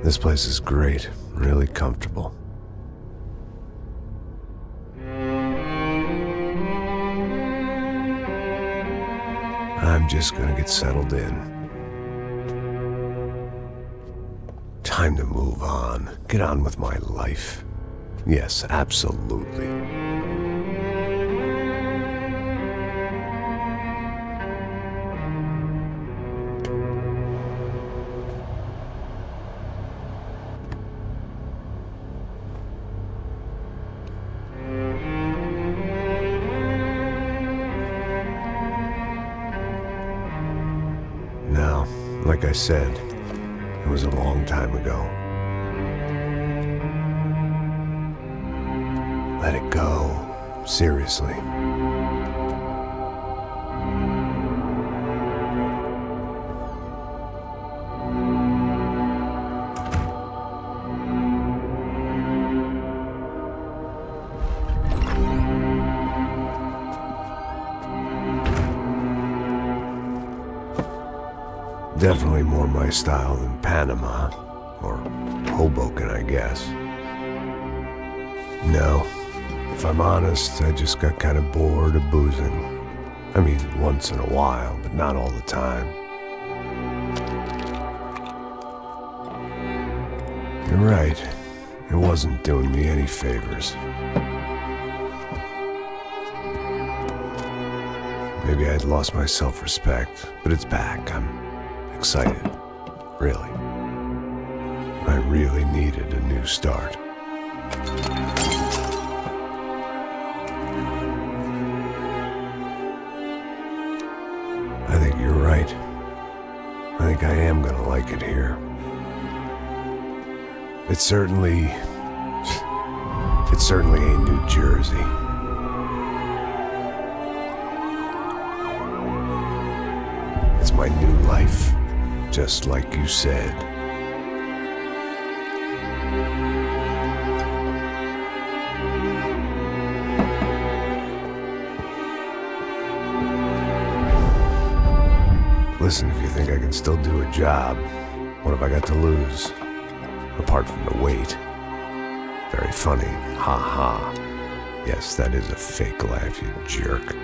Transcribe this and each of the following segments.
This place is great, really comfortable. I'm just gonna get settled in. Time to move on. Get on with my life. Yes, absolutely. Now, like I said, it was a long time ago. Let it go. Seriously. Definitely more my style than Panama, or Hoboken, I guess. No, if I'm honest, I just got kind of bored of boozing. I mean, once in a while, but not all the time. You're right, it wasn't doing me any favors. Maybe I'd lost my self-respect, but it's back. I'm excited, really. I really needed a new start. I think you're right. I think I am gonna like it here. It's certainly ain't New Jersey. It's my new life. Just like you said. Listen, if you think I can still do a job, what have I got to lose? Apart from the weight. Very funny. Ha ha. Yes, that is a fake laugh, you jerk.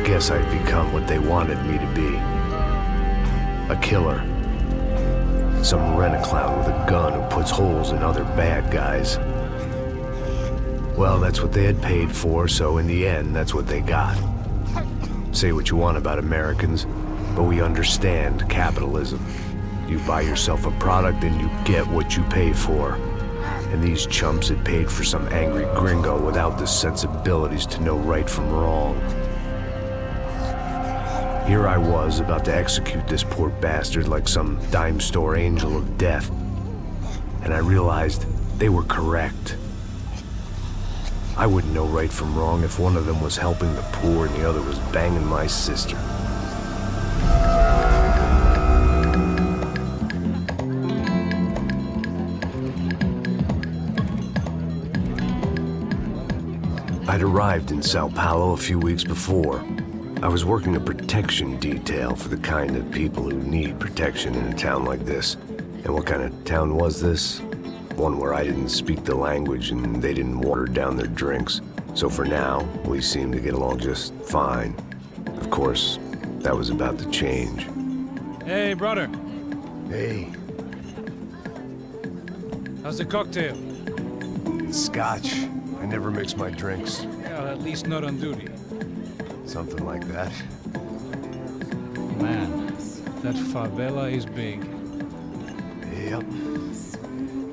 guess I'd become what they wanted me to be. A killer. Some rent-a-clown with a gun who puts holes in other bad guys. Well, that's what they had paid for, so in the end, that's what they got. Say what you want about Americans, but we understand capitalism. You buy yourself a product and you get what you pay for. And these chumps had paid for some angry gringo without the sensibilities to know right from wrong. Here I was, about to execute this poor bastard like some dime store angel of death. And I realized they were correct. I wouldn't know right from wrong if one of them was helping the poor and the other was banging my sister. I'd arrived in Sao Paulo a few weeks before. I was working a protection detail for the kind of people who need protection in a town like this. And what kind of town was this? One where I didn't speak the language and they didn't water down their drinks. So for now, we seemed to get along just fine. Of course, that was about to change. Hey, brother. Hey. How's the cocktail? Scotch. I never mix my drinks. Well, at least not on duty. Something like that. Man, that favela is big. Yep.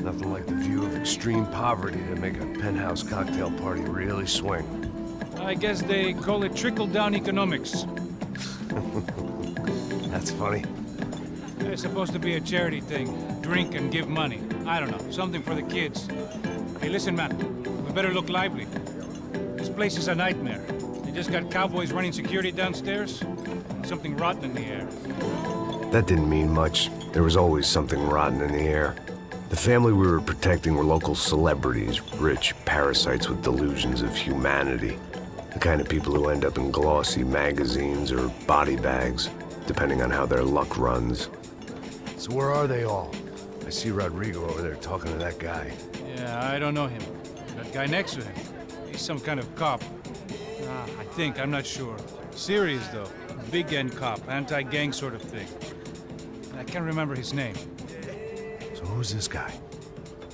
Nothing like the view of extreme poverty to make a penthouse cocktail party really swing. I guess they call it trickle-down economics. That's funny. It's supposed to be a charity thing. Drink and give money. I don't know, something for the kids. Hey, listen, man. We better look lively. This place is a nightmare. They just got cowboys running security downstairs. Something rotten in the air. That didn't mean much. There was always something rotten in the air. The family we were protecting were local celebrities, rich parasites with delusions of humanity. The kind of people who end up in glossy magazines or body bags, depending on how their luck runs. So where are they all? I see Rodrigo over there talking to that guy. Yeah, I don't know him. That guy next to him. He's some kind of cop. I think, I'm not sure. Serious, though. Big end cop, anti-gang sort of thing. I can't remember his name. So who's this guy?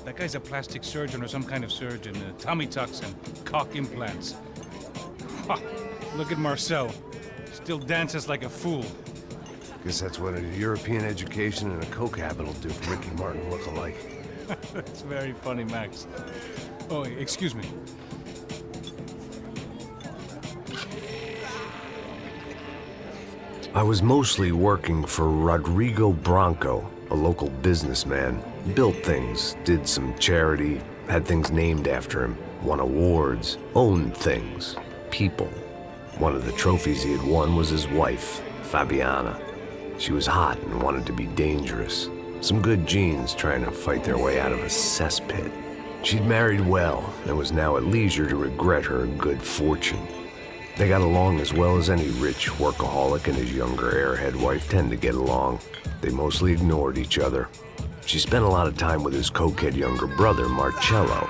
That guy's a plastic surgeon or some kind of surgeon. Tummy tucks and cock implants. Ha! Look at Marcel. Still dances like a fool. Guess that's what a European education and a coke habit will do for Ricky Martin look-alike. That's very funny, Max. Oh, excuse me. I was mostly working for Rodrigo Branco, a local businessman. Built things, did some charity, had things named after him, won awards, owned things, people. One of the trophies he had won was his wife, Fabiana. She was hot and wanted to be dangerous. Some good genes trying to fight their way out of a cesspit. She'd married well and was now at leisure to regret her good fortune. They got along as well as any rich workaholic and his younger airhead wife tend to get along. They mostly ignored each other. She spent a lot of time with his cokehead younger brother, Marcello.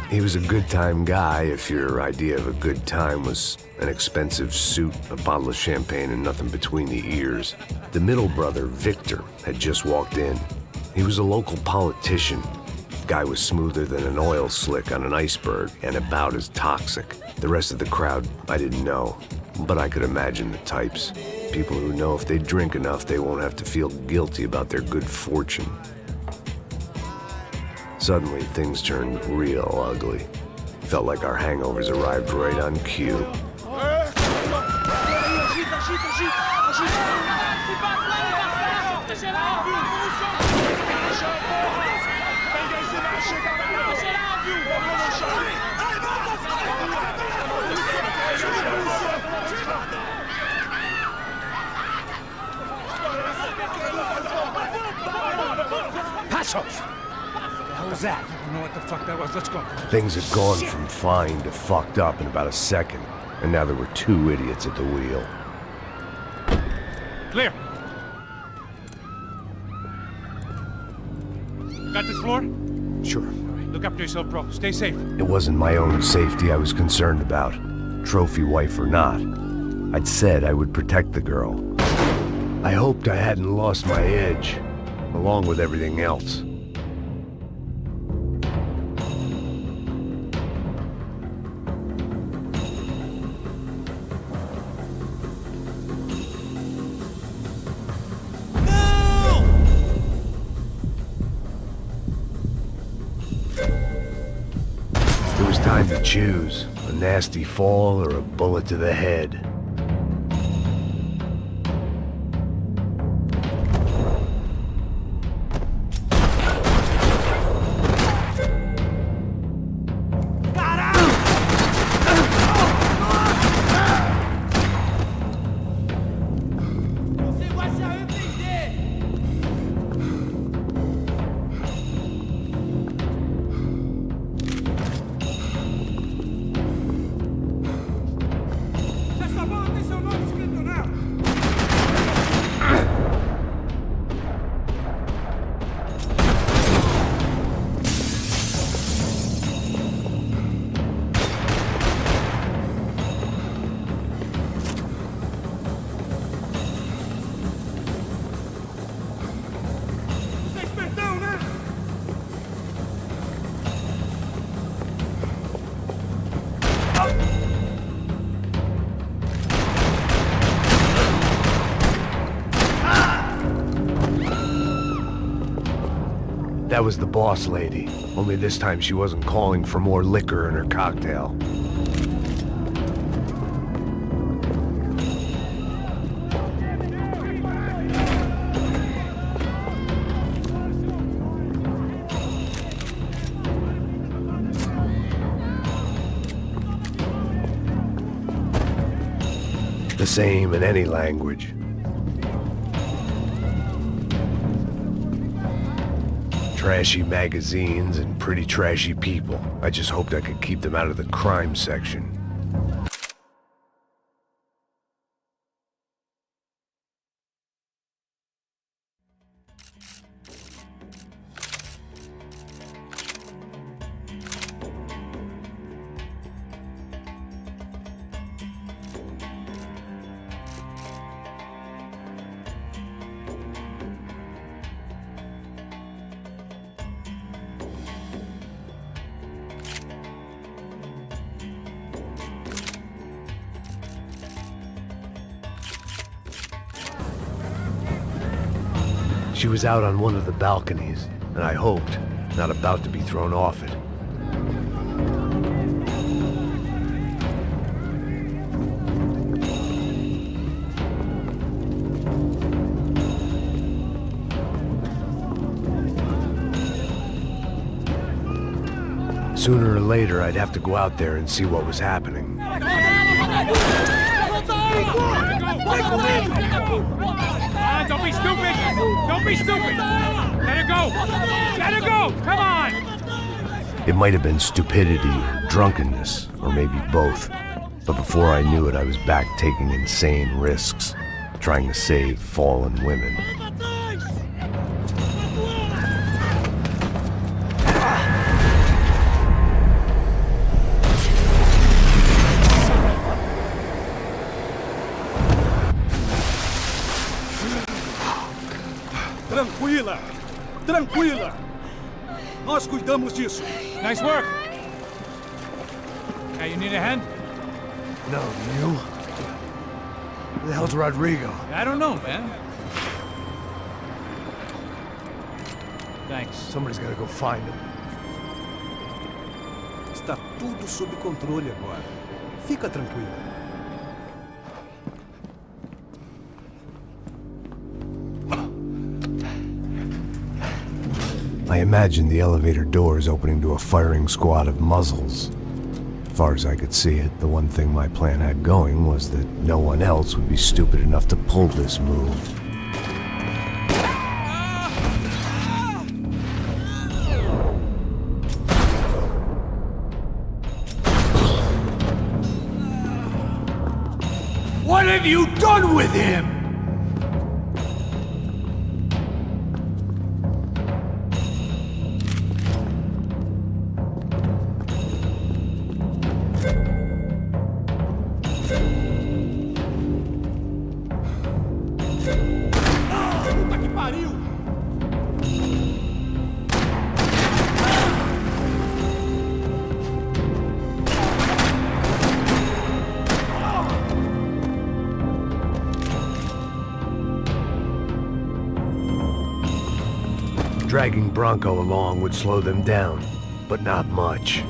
He was a good-time guy if your idea of a good time was an expensive suit, a bottle of champagne, and nothing between the ears. The middle brother, Victor, had just walked in. He was a local politician. Guy was smoother than an oil slick on an iceberg and about as toxic. The rest of the crowd, I didn't know, but I could imagine the types. People who know if they drink enough, they won't have to feel guilty about their good fortune. Suddenly, things turned real ugly. Felt like our hangovers arrived right on cue. Passos! What was that? I don't know what the fuck that was. Let's go. Things had gone from fine to fucked up in about a second, and now there were two idiots at the wheel. Clear. Got this floor? Sure. Look after yourself, bro. Stay safe. It wasn't my own safety I was concerned about, trophy wife or not. I'd said I would protect the girl. I hoped I hadn't lost my edge, along with everything else. It was time to choose, a nasty fall or a bullet to the head. That was the boss lady, only this time she wasn't calling for more liquor in her cocktail. The same in any language. Trashy magazines and pretty trashy people. I just hoped I could keep them out of the crime section. She was out on one of the balconies, and I hoped, not about to be thrown off it. Sooner or later, I'd have to go out there and see what was happening. Don't be stupid! Don't be stupid! Let her go! Let her go! Come on! It might have been stupidity or drunkenness, or maybe both. But before I knew it, I was back taking insane risks, trying to save fallen women. Tranquila! Tranquila! Nós cuidamos disso. Nice work! Hey, you need a hand? No, you? Who the hell's Rodrigo? I don't know, man. Thanks. Somebody's gotta go find him. Está tudo sob controle agora. Fica tranquila. I imagined the elevator doors opening to a firing squad of muzzles. As far as I could see it, the one thing my plan had going was that no one else would be stupid enough to pull this move. What have you done with him? Dragging Bronco along would slow them down, but not much.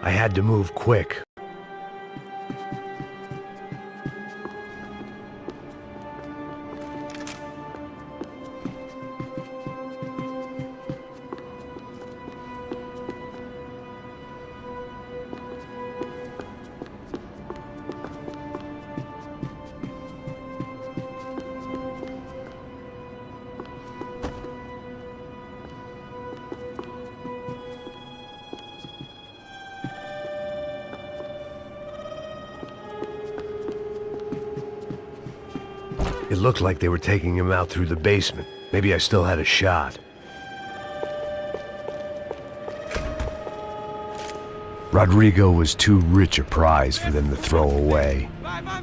I had to move quick. It looked like they were taking him out through the basement. Maybe I still had a shot. Rodrigo was too rich a prize for them to throw away.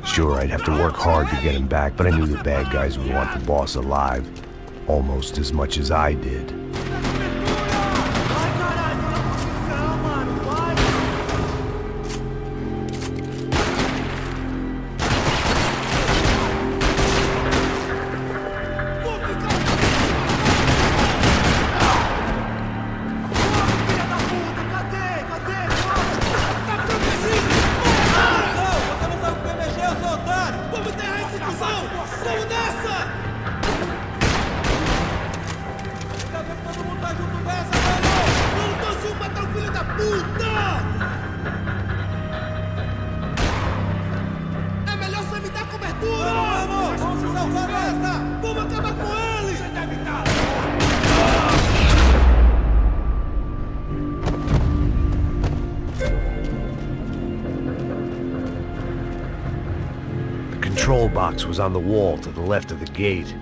Sure, I'd have to work hard to get him back, but I knew the bad guys would want the boss alive almost as much as I did. The control box was on the wall to the left of the gate.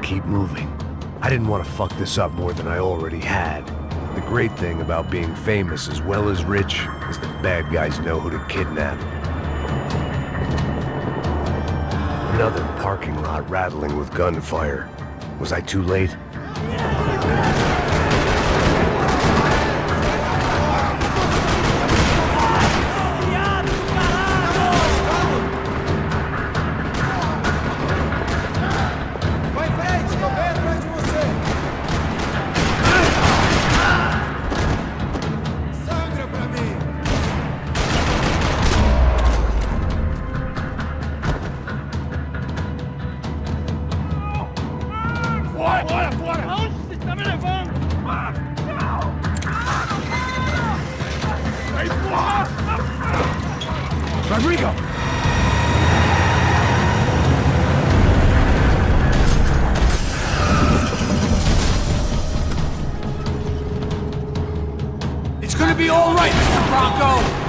Keep moving. I didn't want to fuck this up more than I already had. The great thing about being famous as well as rich is that bad guys know who to kidnap. Another parking lot rattling with gunfire. Was I too late? Aonde você está me levando? Rodrigo! It's gonna be all right, Mr. Bronco!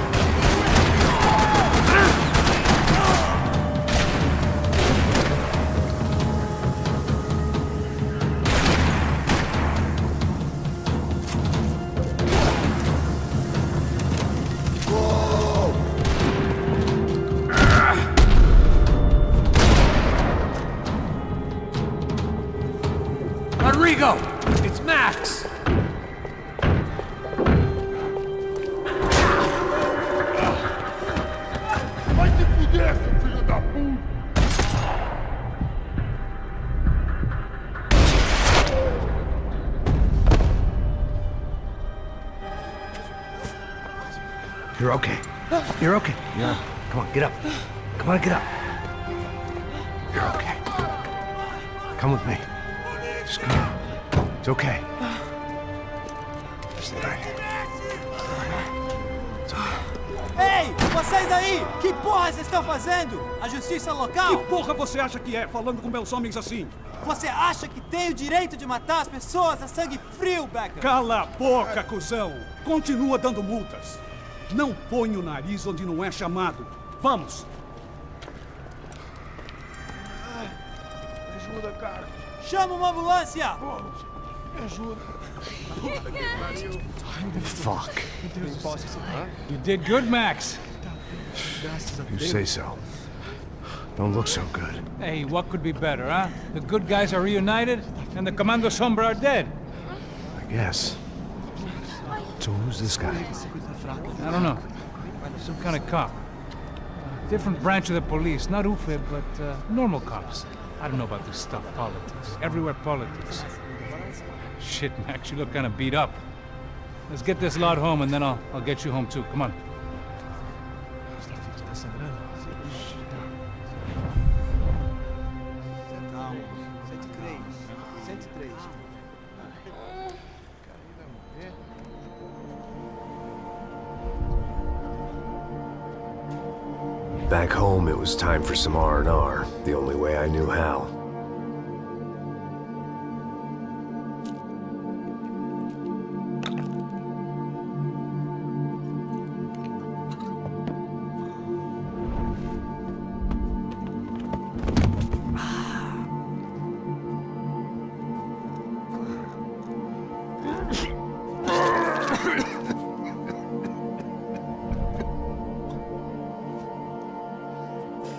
Rodrigo! It's Max! Vai se fuder, seu filho da puta! You're okay. You're okay. Yeah. Come on, get up. Come on, get up. You're okay. Come with me. Just come on. It's okay. Stay right here. It's okay. Ei, vocês aí! Que porra vocês estão fazendo? A justiça local? Que porra você acha que é, falando com meus homens assim? Você acha que tem o direito de matar as pessoas a sangue frio, Becker? Cala a boca, cuzão! Continua dando multas. Não põe o nariz onde não é chamado. Vamos! Ajuda, cara. Chama uma ambulância! Me ajuda. Fuck. You did good, Max. You say so. Don't look so good. Hey, what could be better, huh? The good guys are reunited, and the Commando Sombra are dead. I guess. So who's this guy? I don't know. Some kind of cop. Different branch of the police. Not UFE, but normal cops. I don't know about this stuff, politics. Everywhere politics. Shit, Max, you look kind of beat up. Let's get this lot home, and then I'll get you home too. Come on. Back home, it was time for some R&R, the only way I knew how.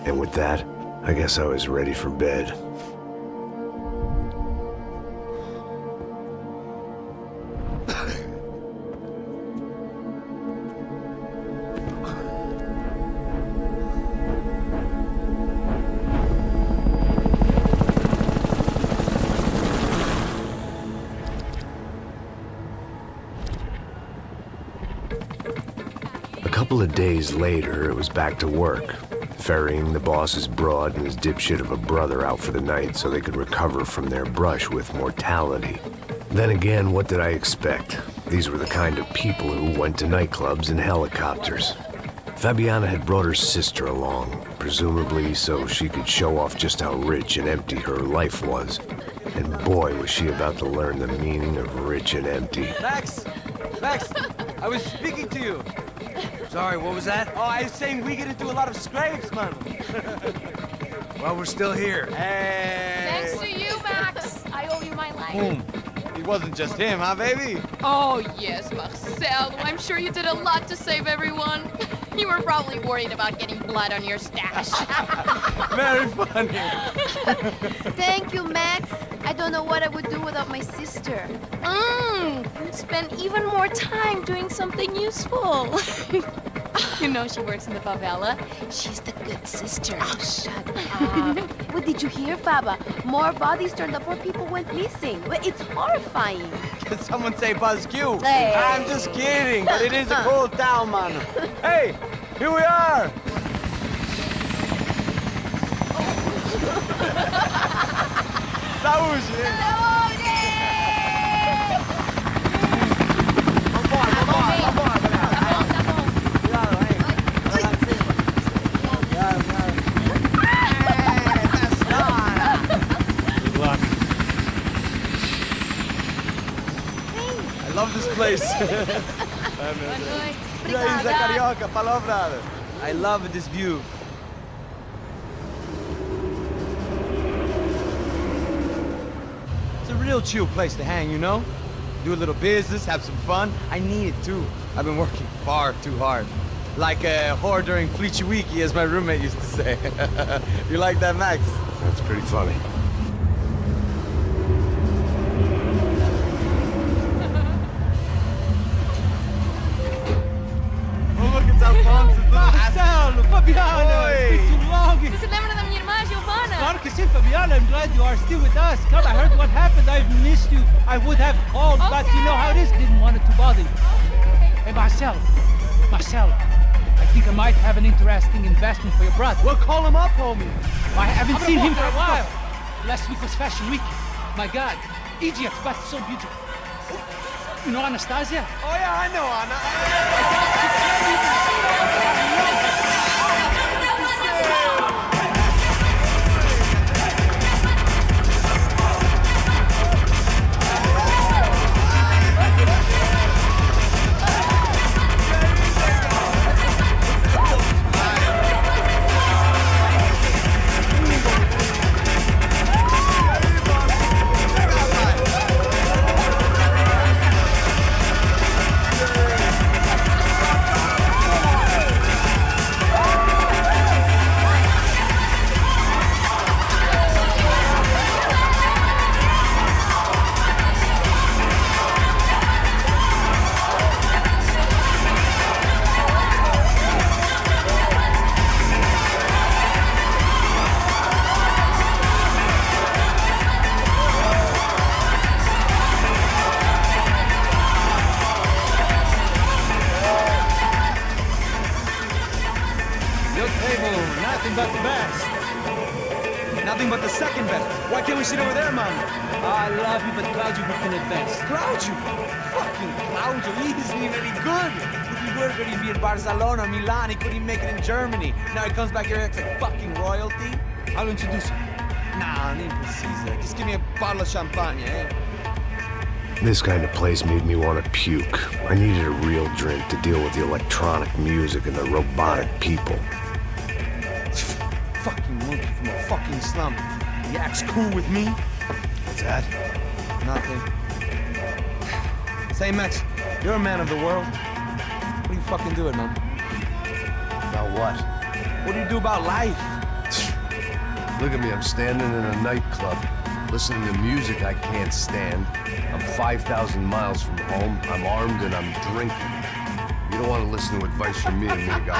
And with that, I guess I was ready for bed. A couple of days later, it was back to work. Ferrying the boss's broad and his dipshit of a brother out for the night so they could recover from their brush with mortality. Then again, what did I expect? These were the kind of people who went to nightclubs in helicopters. Fabiana had brought her sister along, presumably so she could show off just how rich and empty her life was. And boy, was she about to learn the meaning of rich and empty. Max! Max! I was speaking to you! Sorry, what was that? Oh, I was saying we get to do a lot of scrapes, man. Well, we're still here. Hey! Thanks to you, Max. I owe you my life. Boom. It wasn't just him, huh, baby? Oh, yes, Marcel. I'm sure you did a lot to save everyone. You were probably worried about getting blood on your stash. Very funny. Thank you, Max. I don't know what I would do without my sister. Spend even more time doing something useful. You know she works in the favela. She's the good sister. Oh, shut up. What did you hear, Baba? More bodies turned up where people went missing. It's horrifying. Did someone say Buzz Q? Hey. I'm just kidding, but it is a cool town, man. Hey, here we are. Saúde! Cheers! Boa noite. E aí, Zé Obrigada. Carioca, palavra. I love this view. It's a real chill place to hang, you know? Do a little business, have some fun. I need it too. I've been working far too hard. Like a whore during Fleechy Weeky, as my roommate used to say. You like that, Max? That's pretty funny. Oh, look, it's Alfonso's little Marcelo, Fabiana, Oi. it's been too long. Você se lembra da minha irmã, Giovanna? Claro que sim, Fabiana. I'm glad you are still with us. Come, I heard what happened. I've missed you. I would have called, but you know how it is. Didn't want it to bother you. Hey, Marcelo. Marcelo, I think I might have an interesting investment for your brother. Well, call him up, homie. I haven't seen him for a while. Last week was Fashion Week. My God, Egypt, but so beautiful. You know Anastasia? Oh, yeah, I know, Anna. Your table, nothing but the best. Nothing but the second best. Why can't we sit over there, man? I love you, but Claudio booked in advance. Claudio! Fucking Claudio, he isn't even any good. If he were going to be in Barcelona, Milan, he couldn't make it in Germany. Now he comes back here and acts like fucking royalty. I'll introduce you. Nah, nem precisa. Just give me a bottle of champagne, eh? This kind of place made me want to puke. I needed a real drink to deal with the electronic music and the robotic people. Fucking monkey from a fucking slum. He acts cool with me. What's that? Nothing. Say, Max, you're a man of the world. What do you fucking do it, man? About what? What do you do about life? Look at me, I'm standing in a nightclub, listening to music I can't stand. I'm 5,000 miles from home, I'm armed, and I'm drinking. You don't want to listen to advice from me, amigo.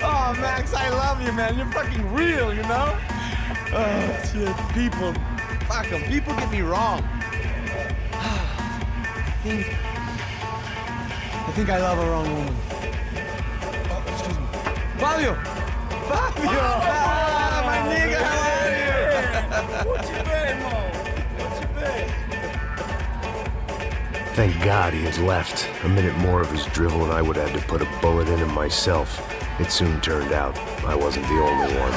Oh, Max, I love you, man. You're fucking real, you know? Oh, shit. People. Fuck them. People get me wrong. I think I love a wrong woman. Oh, excuse me. Fabio! Fabio! Ah, my nigga, how are you? What you been, Mo? What you been? Thank God he had left. A minute more of his drivel and I would have had to put a bullet in him myself. It soon turned out I wasn't the only one.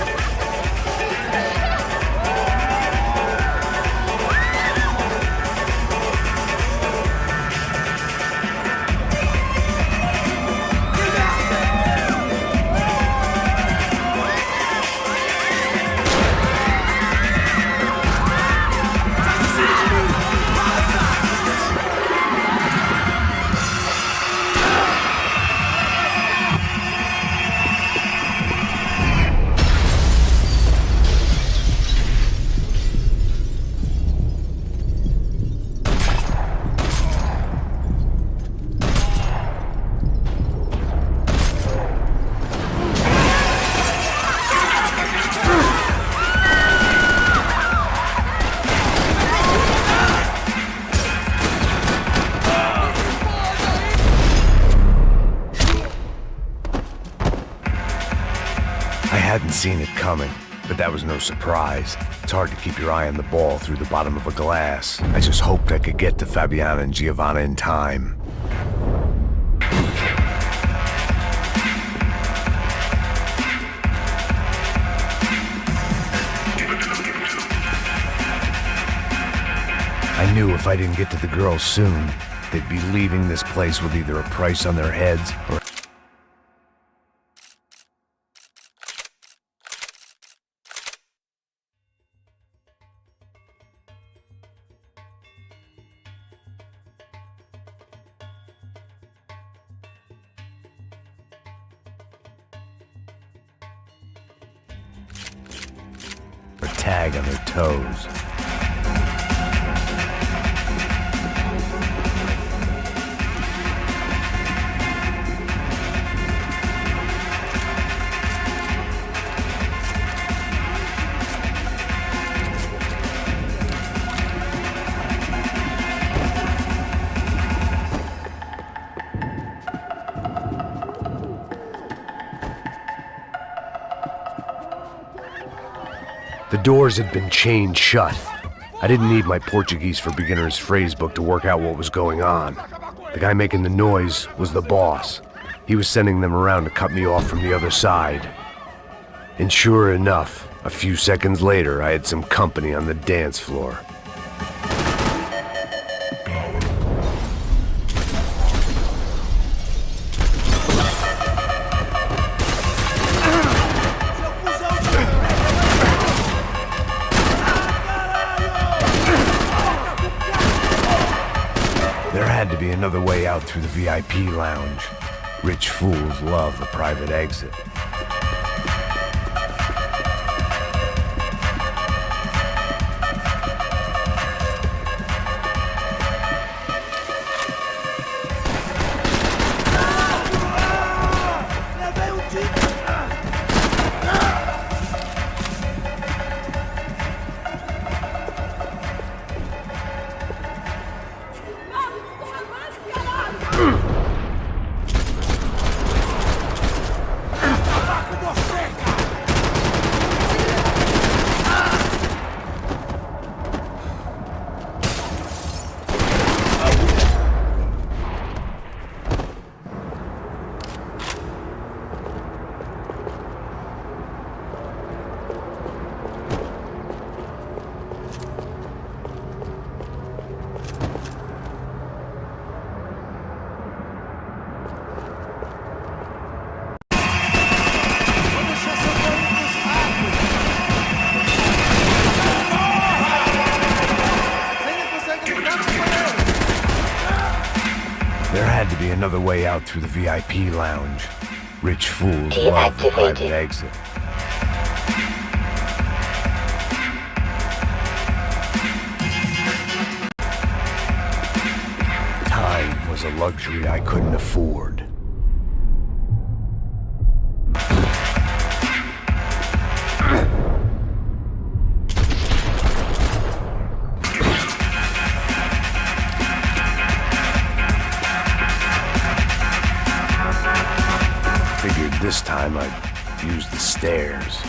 I hadn't seen it coming, but that was no surprise. It's hard to keep your eye on the ball through the bottom of a glass. I just hoped I could get to Fabiana and Giovanna in time. I knew if I didn't get to the girls soon, they'd be leaving this place with either a price on their heads or... a tag on their toes. The doors had been chained shut. I didn't need my Portuguese for Beginners phrase book to work out what was going on. The guy making the noise was the boss. He was sending them around to cut me off from the other side. And sure enough, a few seconds later, I had some company on the dance floor. There had to be another way out through the VIP lounge. Rich fools love a private exit. There had to be another way out through the VIP lounge. Rich fools love the private exit. Time was a luxury I couldn't afford. Figured this time I'd use the stairs.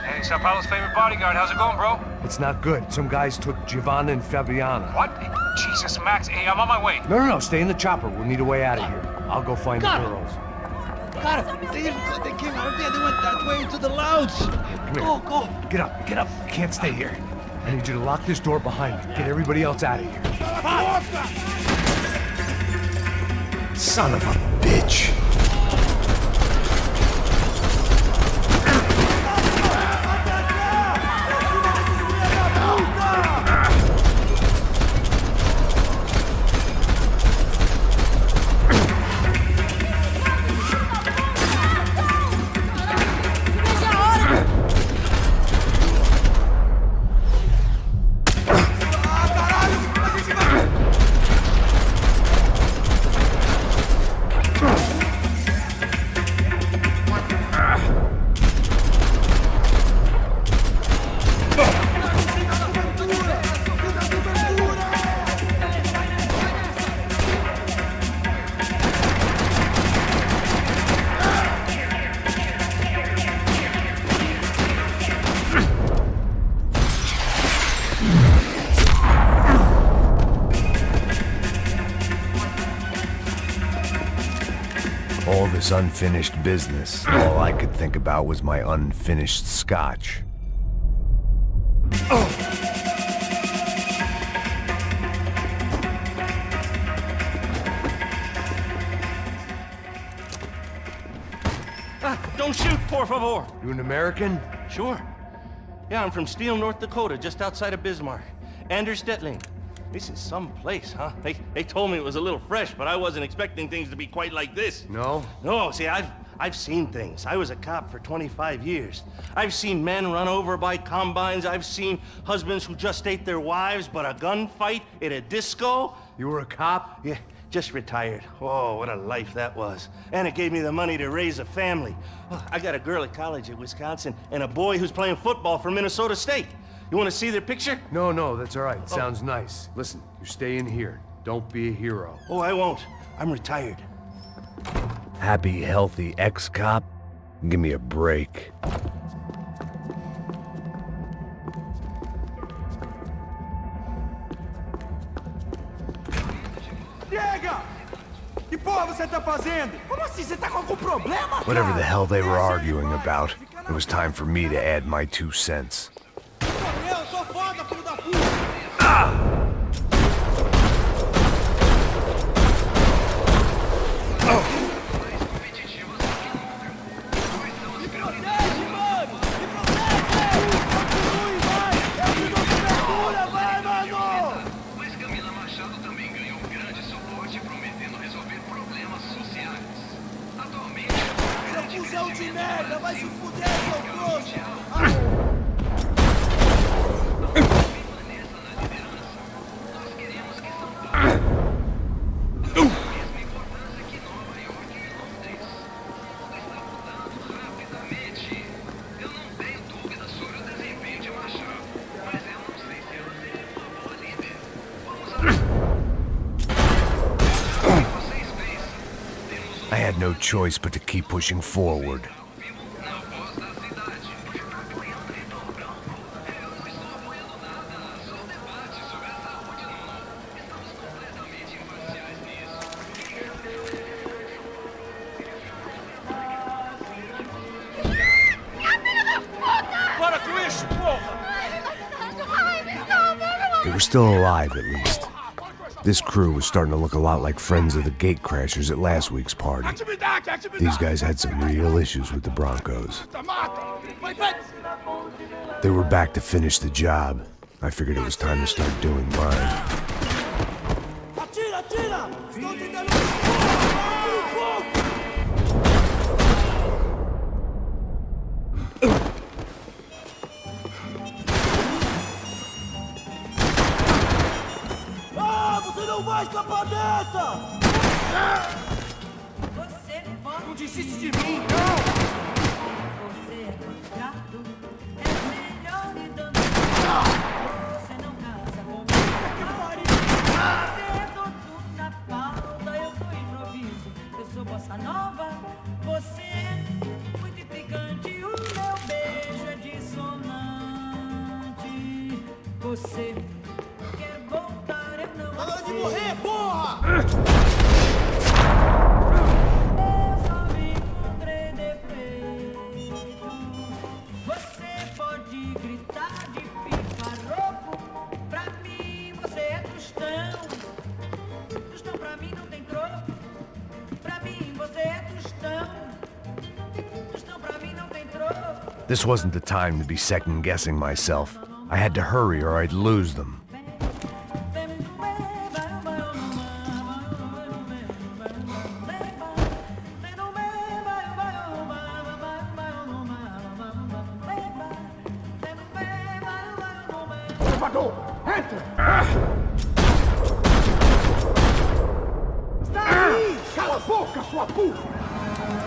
Hey, Sao Paulo's favorite bodyguard. How's it going, bro? It's not good. Some guys took Giovanna and Fabiana. What? Jesus, Max. Hey, I'm on my way. No, stay in the chopper. We'll need a way out of here. I'll go find the girls. Got it. They came out of there. They went that way into the lounge. Come here. Go. Get up. You can't stay here. I need you to lock this door behind me. Get everybody else out of here. Son of a bitch. this unfinished business. All I could think about was my unfinished scotch. Don't shoot, por favor. You an American? Sure. Yeah, I'm from Steele, North Dakota, just outside of Bismarck. Anders Detling. This is some place, huh? They told me it was a little fresh, but I wasn't expecting things to be quite like this. No? No, see, I've seen things. I was a cop for 25 years. I've seen men run over by combines. I've seen husbands who just ate their wives, but a gunfight at a disco. You were a cop? Yeah, just retired. Oh, what a life that was. And it gave me the money to raise a family. Oh, I got a girl at college at Wisconsin and a boy who's playing football for Minnesota State. You want to see their picture? No, that's all right. Sounds nice. Listen, you're staying here. Don't be a hero. Oh, I won't. I'm retired. Happy, healthy ex-cop? Give me a break. Diega! Que porra você tá fazendo? Como assim? Você tá com algum problema? Whatever the hell they were arguing about, it was time for me to add my 2 cents. Eu sou foda, filho da puta! I had no choice but to keep pushing forward. They were still alive, at least. This crew was starting to look a lot like friends of the gatecrashers at last week's party. These guys had some real issues with the Broncos. They were back to finish the job. I figured it was time to start doing mine. Vai escapar dessa! Não desiste de mim, não! Você é frustrado, é melhor e dando. Você não casa comigo. Você é torto na pauta, eu sou improviso. Eu sou bossa nova, você é muito intrigante. O meu beijo é dissonante. Você quer voltar, eu não. Hora de morrer, porra! Eu só me encontrei defeito. Você pode gritar de pipa-rouco. Pra mim você é tostão. Tostão pra mim não tem troco. Pra mim você é tostão. Tostão pra mim não tem troco. This wasn't the time to be second-guessing myself. I had to hurry or I'd lose them.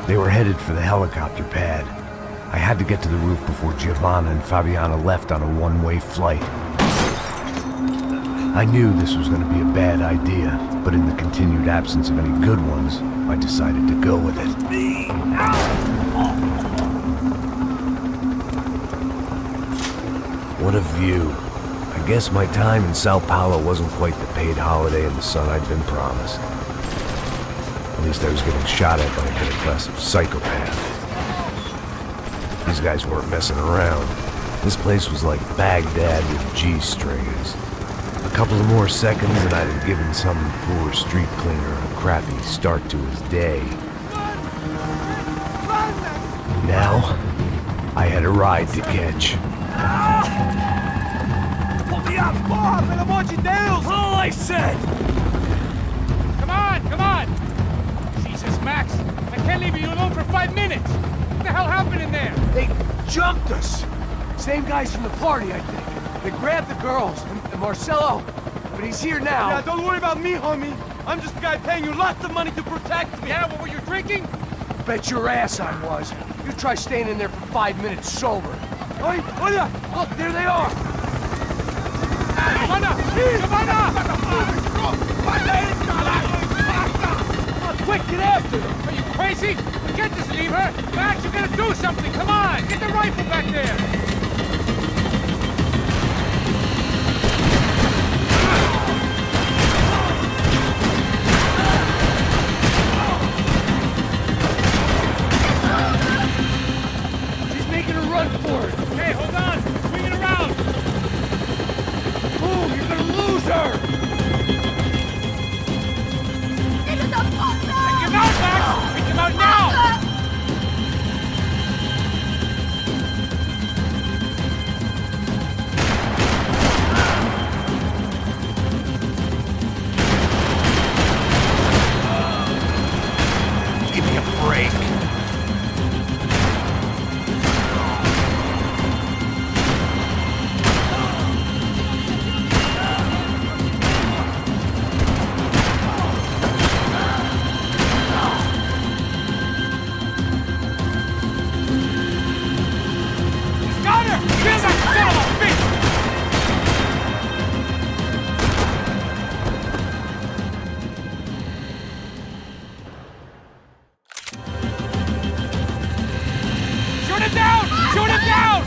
They were headed for the helicopter pad. I had to get to the roof before Giovanna and Fabiana left on a one-way flight. I knew this was going to be a bad idea, but in the continued absence of any good ones, I decided to go with it. What a view. I guess my time in Sao Paulo wasn't quite the paid holiday in the sun I'd been promised. At least I was getting shot at by a middle-class of psychopath. These guys weren't messing around. This place was like Baghdad with G-strings. A couple of more seconds and I'd have given some poor street cleaner a crappy start to his day. Now, I had a ride to catch. Pull me up! Bob! And I want you down! All I said! Come on, come on! Jesus, Max, I can't leave you alone for 5 minutes! What the hell happened in there? They jumped us! Same guys from the party, I think. They grabbed the girls, and Marcelo, but he's here now. Yeah, don't worry about me, homie. I'm just the guy paying you lots of money to protect me. Yeah, what were you drinking? Bet your ass I was. You try staying in there for 5 minutes sober. Oi, Olia! Look, there they are! Giovanna! Giovanna! Quick, get after them! Are you crazy? We can't just leave her! Max, you gotta do something! Come on! Get the rifle back there! She's making a run for it! Hey, hold on! Swing it around! Move! You're gonna lose her! Take him out, Max! Take him out now! Give me a break. Got her! Kill that son of a bitch! Shoot him down! Shoot him down!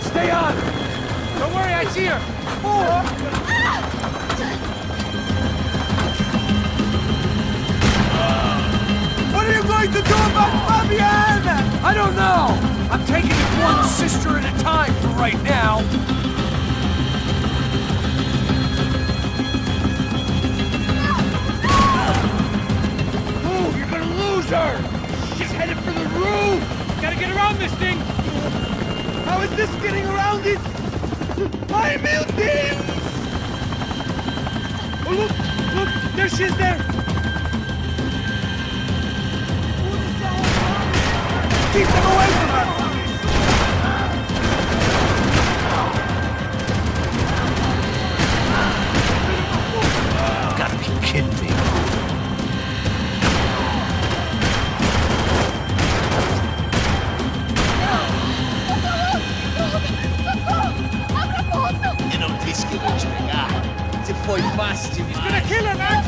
Stay on her! Don't worry, I see her! What are you going to do about Fabienne? I don't know! I'm taking it one sister at a time for right now. Move! You're gonna lose her! She's headed for the roof! Gotta get around this thing! How is this getting around it? I'm melting! Oh, look! Look! There she is there! Keep them away from her! Gotta be kidding me. E non rischi di spiegare. Se poi basti He's gonna kill her, Max!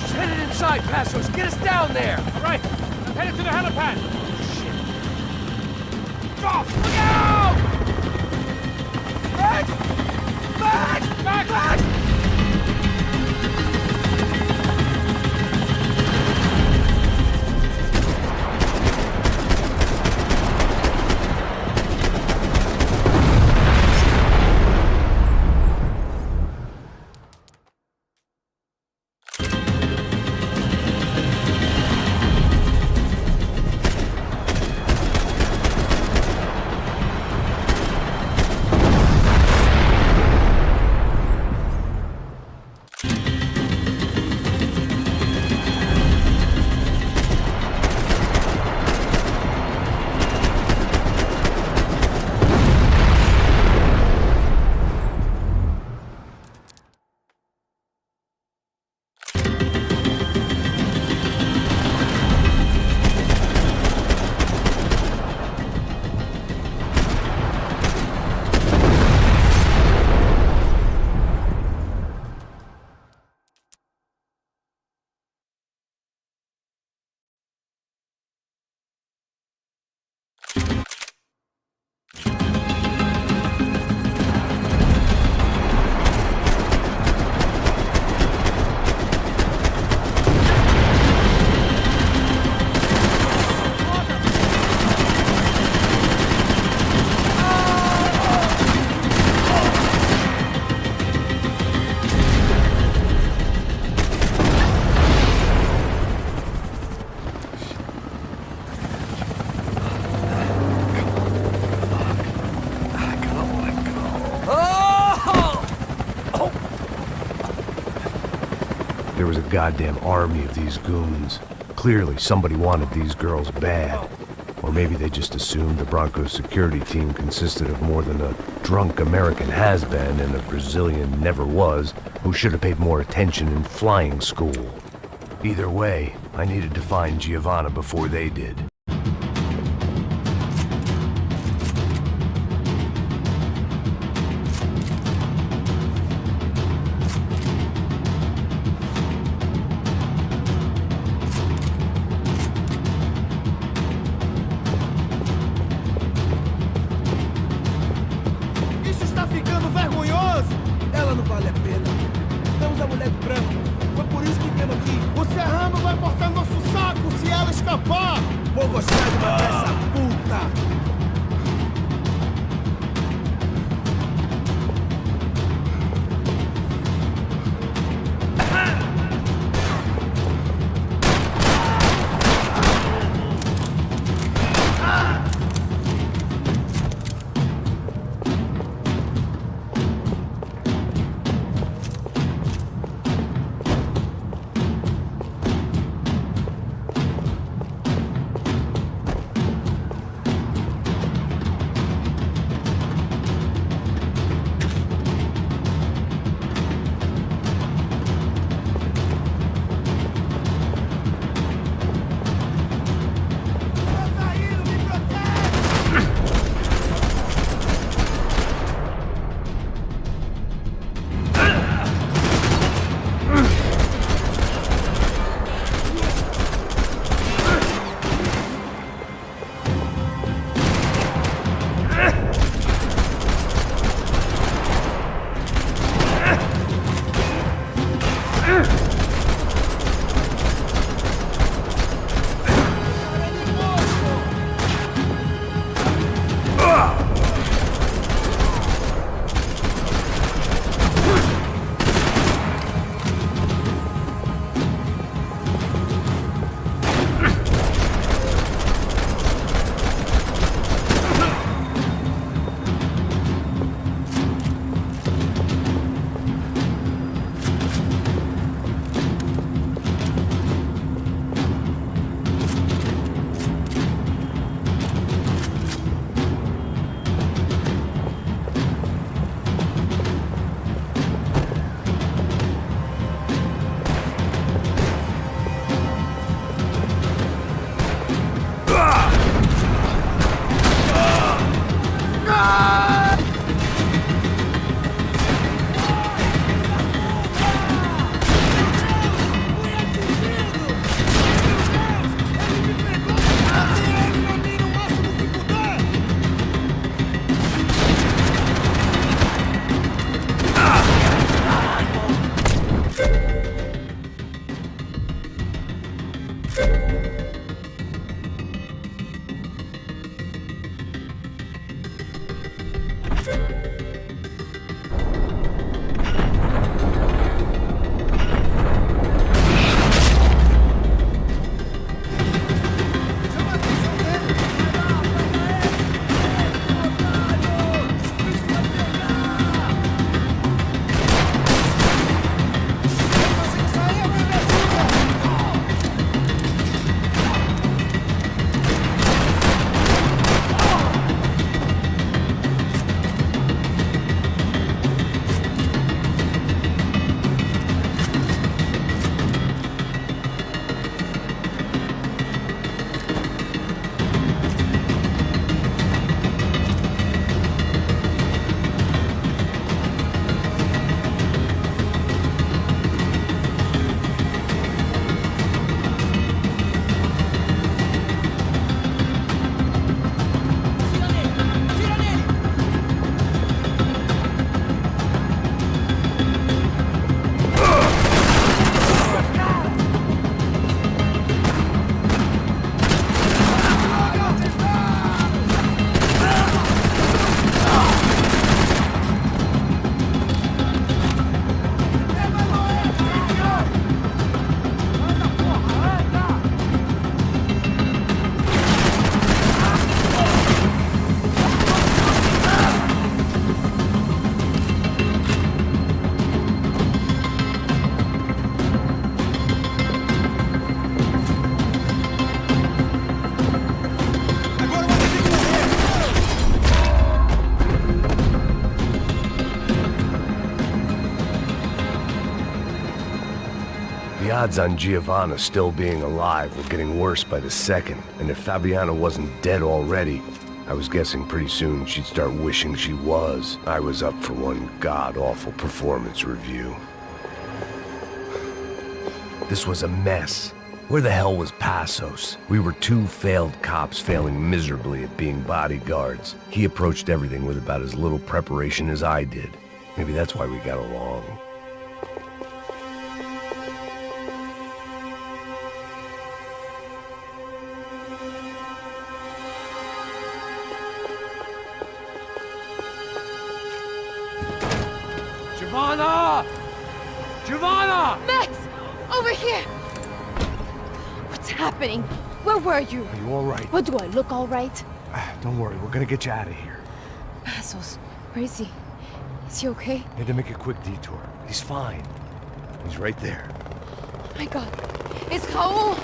She's headed inside, Passos. Get us down there! All right, I'm headed to the helipad. Drop! Look out! Back! Back! Back! Back! goddamn army of these goons. Clearly, somebody wanted these girls bad. Or maybe they just assumed the Broncos security team consisted of more than a drunk American has-been and a Brazilian never-was who should have paid more attention in flying school. Either way, I needed to find Giovanna before they did. Isso está ficando vergonhoso! Ela não vale a pena. Temos a mulher de branco. Foi por isso que viemos aqui. O Serrano vai cortar nosso saco se ela escapar! Vou gostar de matar essa puta! odds on Giovanna still being alive were getting worse by the second, and if Fabiana wasn't dead already, I was guessing pretty soon she'd start wishing she was. I was up for one god-awful performance review. This was a mess. Where the hell was Passos? We were two failed cops failing miserably at being bodyguards. He approached everything with about as little preparation as I did. Maybe that's why we got along. Giovanna! Giovanna! Max! Over here! What's happening? Where were you? Are you all right? What, do I look all right? Don't worry, we're gonna get you out of here. Passos, where is he? Is he okay? Had to make a quick detour. He's fine. He's right there. Oh my God. It's Raul!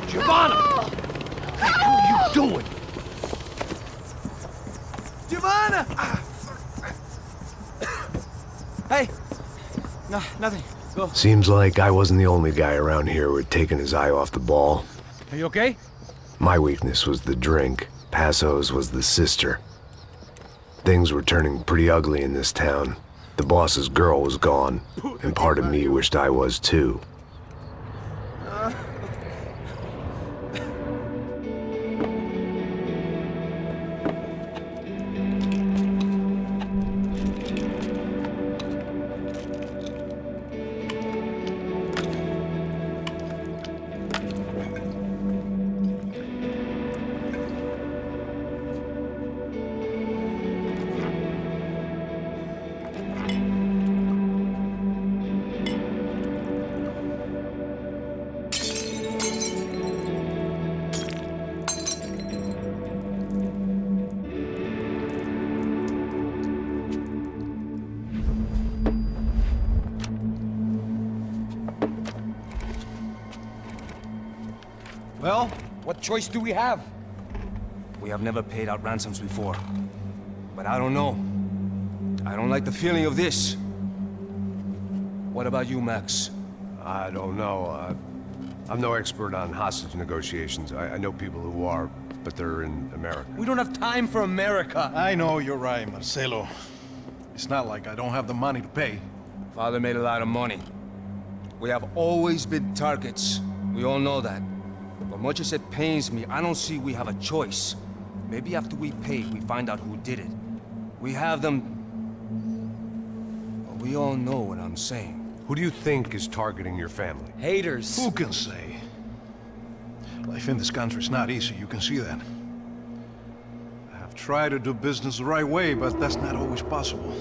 Giovanna! Raul! What the hell are you doing? Giovanna! Hey! No, nothing. Go. Seems like I wasn't the only guy around here who had taken his eye off the ball. Are you okay? My weakness was the drink. Passos was the sister. Things were turning pretty ugly in this town. The boss's girl was gone, and part of me wished I was too. Well, what choice do we have? We have never paid out ransoms before. But I don't know. I don't like the feeling of this. What about you, Max? I don't know. I'm no expert on hostage negotiations. I know people who are, but they're in America. We don't have time for America. I know you're right, Marcelo. It's not like I don't have the money to pay. Father made a lot of money. We have always been targets. We all know that. But much as it pains me, I don't see we have a choice. Maybe after we pay, we find out who did it. We have them... Well, we all know what I'm saying. Who do you think is targeting your family? Haters. Who can say? Life in this country is not easy, you can see that. I have tried to do business the right way, but that's not always possible.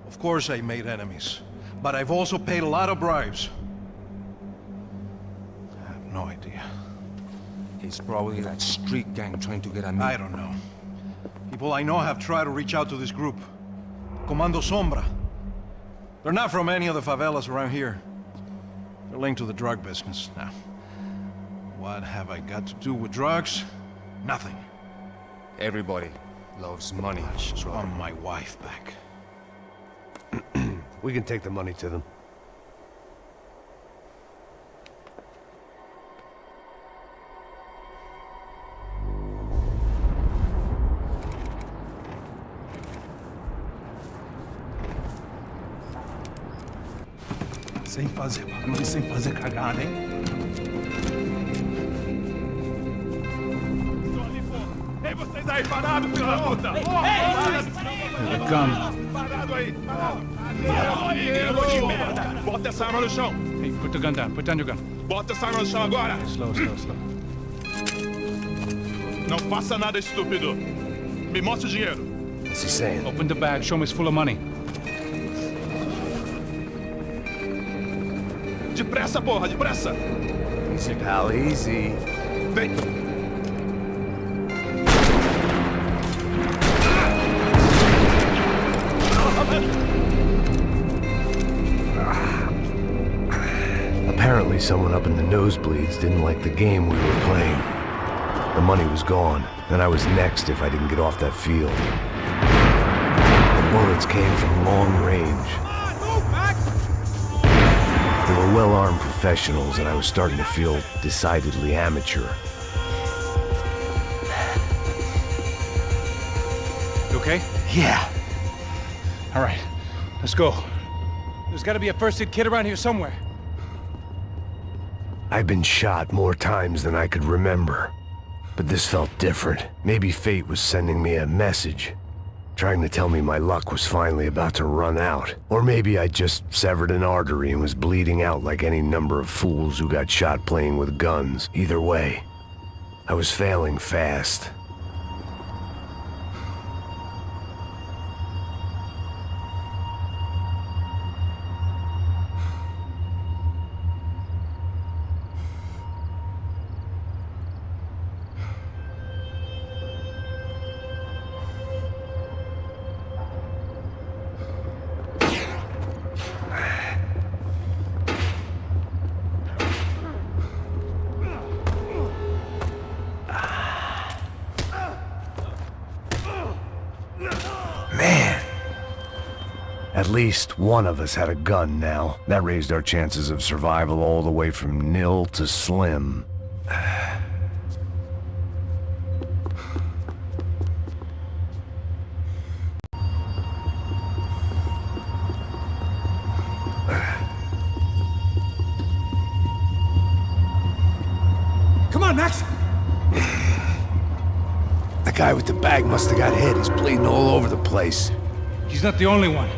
Of course I made enemies, but I've also paid a lot of bribes. I have no idea. It's probably that street gang trying to get at me. I don't know. People I know have tried to reach out to this group. Comando Sombra. They're not from any of the favelas around here. They're linked to the drug business. Now, what have I got to do with drugs? Nothing. Everybody loves money. I just want my wife back. We can take the money to them. Sem fazer barulho, sem fazer cagada, hein? Ei, vocês aí, parados, filho da puta! Here they come. Parado aí, parado! De merda! Bota essa arma no chão! Hey, put the gun down. Put down your gun. Bota essa arma no chão agora! Slow, slow, slow. Não faça nada, estúpido! Me mostre o dinheiro! What's he saying? Open the bag. Show me it's full of money. Depressa, porra, depressa! Easy, pal, easy. Vem! Apparently someone up in the nosebleeds didn't like the game we were playing. The money was gone, and I was next if I didn't get off that field. The bullets came from long range. Come on, move, Max! were well-armed professionals, and I was starting to feel decidedly amateur. You okay? Yeah. All right, let's go. There's gotta be a first-aid kit around here somewhere. I've been shot more times than I could remember. But this felt different. Maybe fate was sending me a message, trying to tell me my luck was finally about to run out. Or maybe I just severed an artery and was bleeding out like any number of fools who got shot playing with guns. Either way, I was failing fast. At least one of us had a gun now. That raised our chances of survival all the way from nil to slim. Come on, Max! The guy with the bag must have got hit. He's bleeding all over the place. He's not the only one.